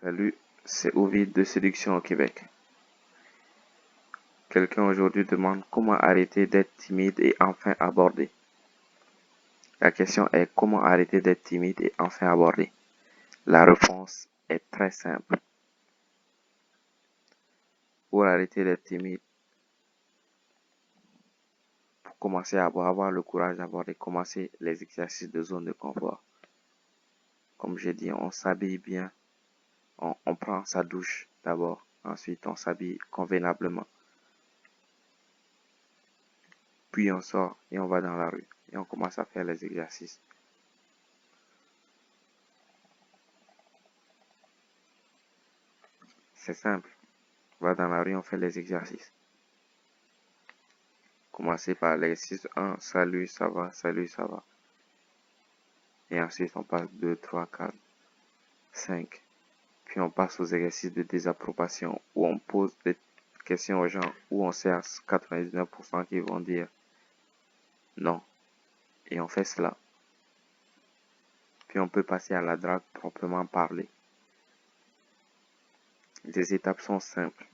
Salut, c'est Ovid de Séduction au Québec. Quelqu'un aujourd'hui demande comment arrêter d'être timide et enfin aborder. La question est comment arrêter d'être timide et enfin aborder. La réponse est très simple. Pour arrêter d'être timide, pour commencer à avoir le courage d'aborder, commencer les exercices de zone de confort. Comme j'ai dit, on s'habille bien, on prend sa douche d'abord, ensuite on s'habille convenablement. Puis on sort et on va dans la rue et on commence à faire les exercices. C'est simple. On va dans la rue, on fait les exercices. Commencez par l'exercice 1, salut, ça va, salut, ça va. Et ensuite, on passe 2, 3, 4, 5. Puis on passe aux exercices de désapprobation où on pose des questions aux gens, où on sait à 99% qui vont dire non. Et on fait cela. Puis on peut passer à la drague proprement parler. Les étapes sont simples.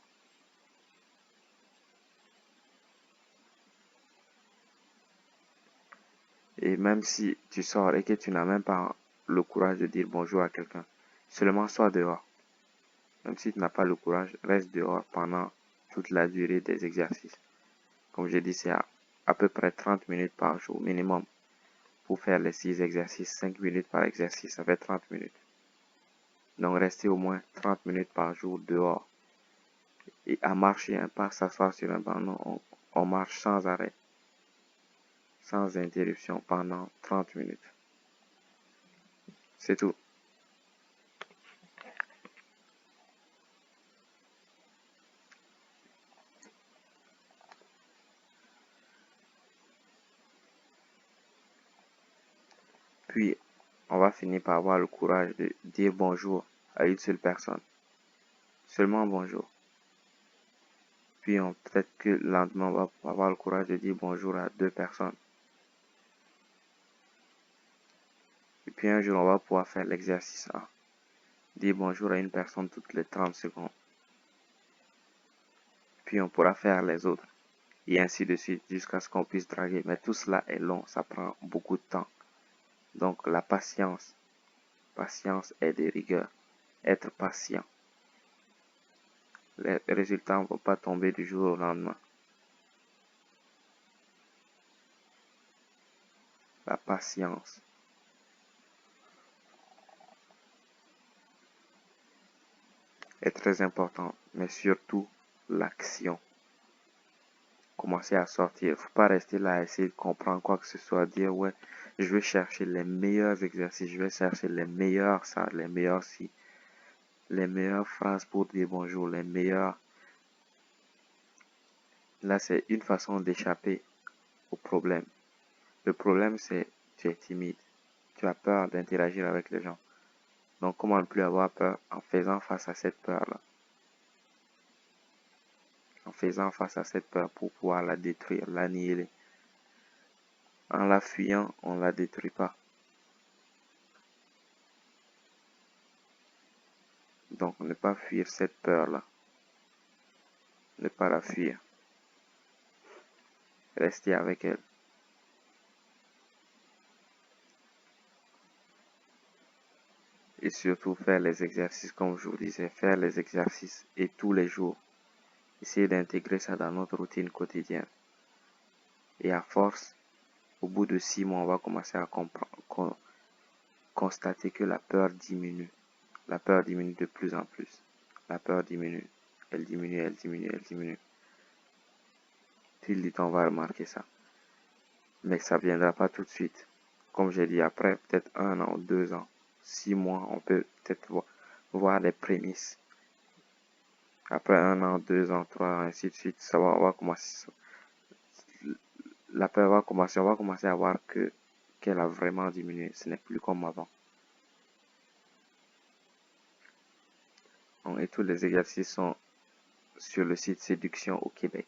Et même si tu sors et que tu n'as même pas le courage de dire bonjour à quelqu'un, seulement sois dehors. Même si tu n'as pas le courage, reste dehors pendant toute la durée des exercices. Comme j'ai dit, c'est à peu près 30 minutes par jour minimum. Pour faire les 6 exercices, 5 minutes par exercice, ça fait 30 minutes. Donc restez au moins 30 minutes par jour dehors. Et à marcher, pas s'asseoir sur un banc, non, on marche sans arrêt, sans interruption pendant 30 minutes. C'est tout. Puis, on va finir par avoir le courage de dire bonjour à une seule personne. Seulement bonjour. Puis, peut-être que le lendemain, on va avoir le courage de dire bonjour à 2 personnes. Et puis, un jour, on va pouvoir faire l'exercice 1. Dire bonjour à une personne toutes les 30 secondes. Puis, on pourra faire les autres. Et ainsi de suite, jusqu'à ce qu'on puisse draguer. Mais tout cela est long, ça prend beaucoup de temps. Donc, la patience. Patience est de rigueur. Être patient. Les résultats ne vont pas tomber du jour au lendemain. La patience est très importante, mais surtout l'action. Commencer à sortir. Il ne faut pas rester là à essayer de comprendre quoi que ce soit. Dire, ouais, je vais chercher les meilleurs exercices, je vais chercher les meilleurs ça, les meilleurs si, les meilleures phrases pour dire bonjour, les meilleurs. Là, c'est une façon d'échapper au problème. Le problème, c'est tu es timide. Tu as peur d'interagir avec les gens. Donc, comment ne plus avoir peur en faisant face à cette peur-là? En faisant face à cette peur pour pouvoir la détruire, l'annihiler. En la fuyant, on ne la détruit pas. Donc, ne pas fuir cette peur-là. Ne pas la fuir. Rester avec elle. Et surtout faire les exercices, comme je vous disais, faire les exercices et tous les jours. Essayer d'intégrer ça dans notre routine quotidienne. Et à force, au bout de 6 mois, on va commencer à constater que la peur diminue. La peur diminue de plus en plus. La peur diminue. Elle diminue, elle diminue, elle diminue. Fil du temps, on va remarquer ça. Mais ça ne viendra pas tout de suite. Comme j'ai dit, après peut-être 1 an, 2 ans, 6 mois, on peut peut-être voir les prémices. Après 1 an, 2 ans, 3 ans, ainsi de suite, on va commencer. La peur va commencer, on va commencer à voir qu'elle a vraiment diminué. Ce n'est plus comme avant. Et tous les exercices sont sur le site Séduction au Québec,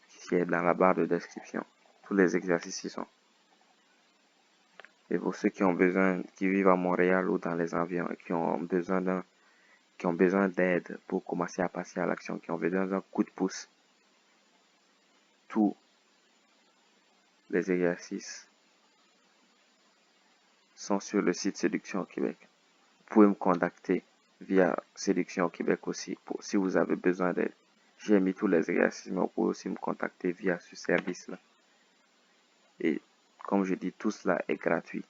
qui est dans la barre de description. Tous les exercices y sont. Et pour ceux qui ont besoin, qui vivent à Montréal ou dans les environs, qui ont besoin d'aide pour commencer à passer à l'action, qui ont besoin d'un coup de pouce, tous les exercices sont sur le site Séduction au Québec. Vous pouvez me contacter via Séduction au Québec aussi si vous avez besoin d'aide. J'ai mis tous les exercices, mais vous pouvez aussi me contacter via ce service-là. Et comme je dis, tout cela est gratuit.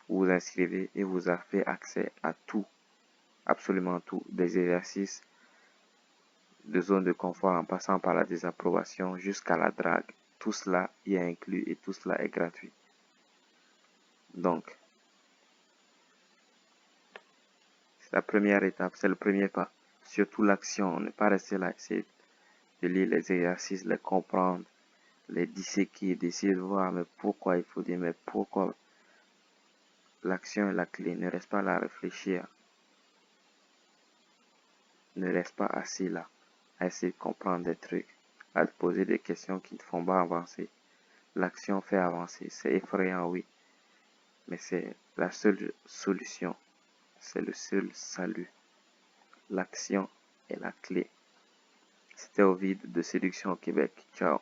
Vous vous inscrivez et vous avez accès à tout, absolument tout, des exercices de zone de confort en passant par la désapprobation jusqu'à la drague. Tout cela y est inclus et tout cela est gratuit. Donc, c'est la première étape, c'est le premier pas. Surtout l'action, ne pas rester là, essayer de lire les exercices, les comprendre, les disséquer, d'essayer de voir mais pourquoi il faut dire, mais pourquoi l'action est la clé. Ne reste pas là à réfléchir. Ne reste pas assis là à essayer de comprendre des trucs, à te poser des questions qui ne te font pas avancer. L'action fait avancer. C'est effrayant, oui, mais c'est la seule solution. C'est le seul salut. L'action est la clé. C'était Ovid de Séduction au Québec. Ciao.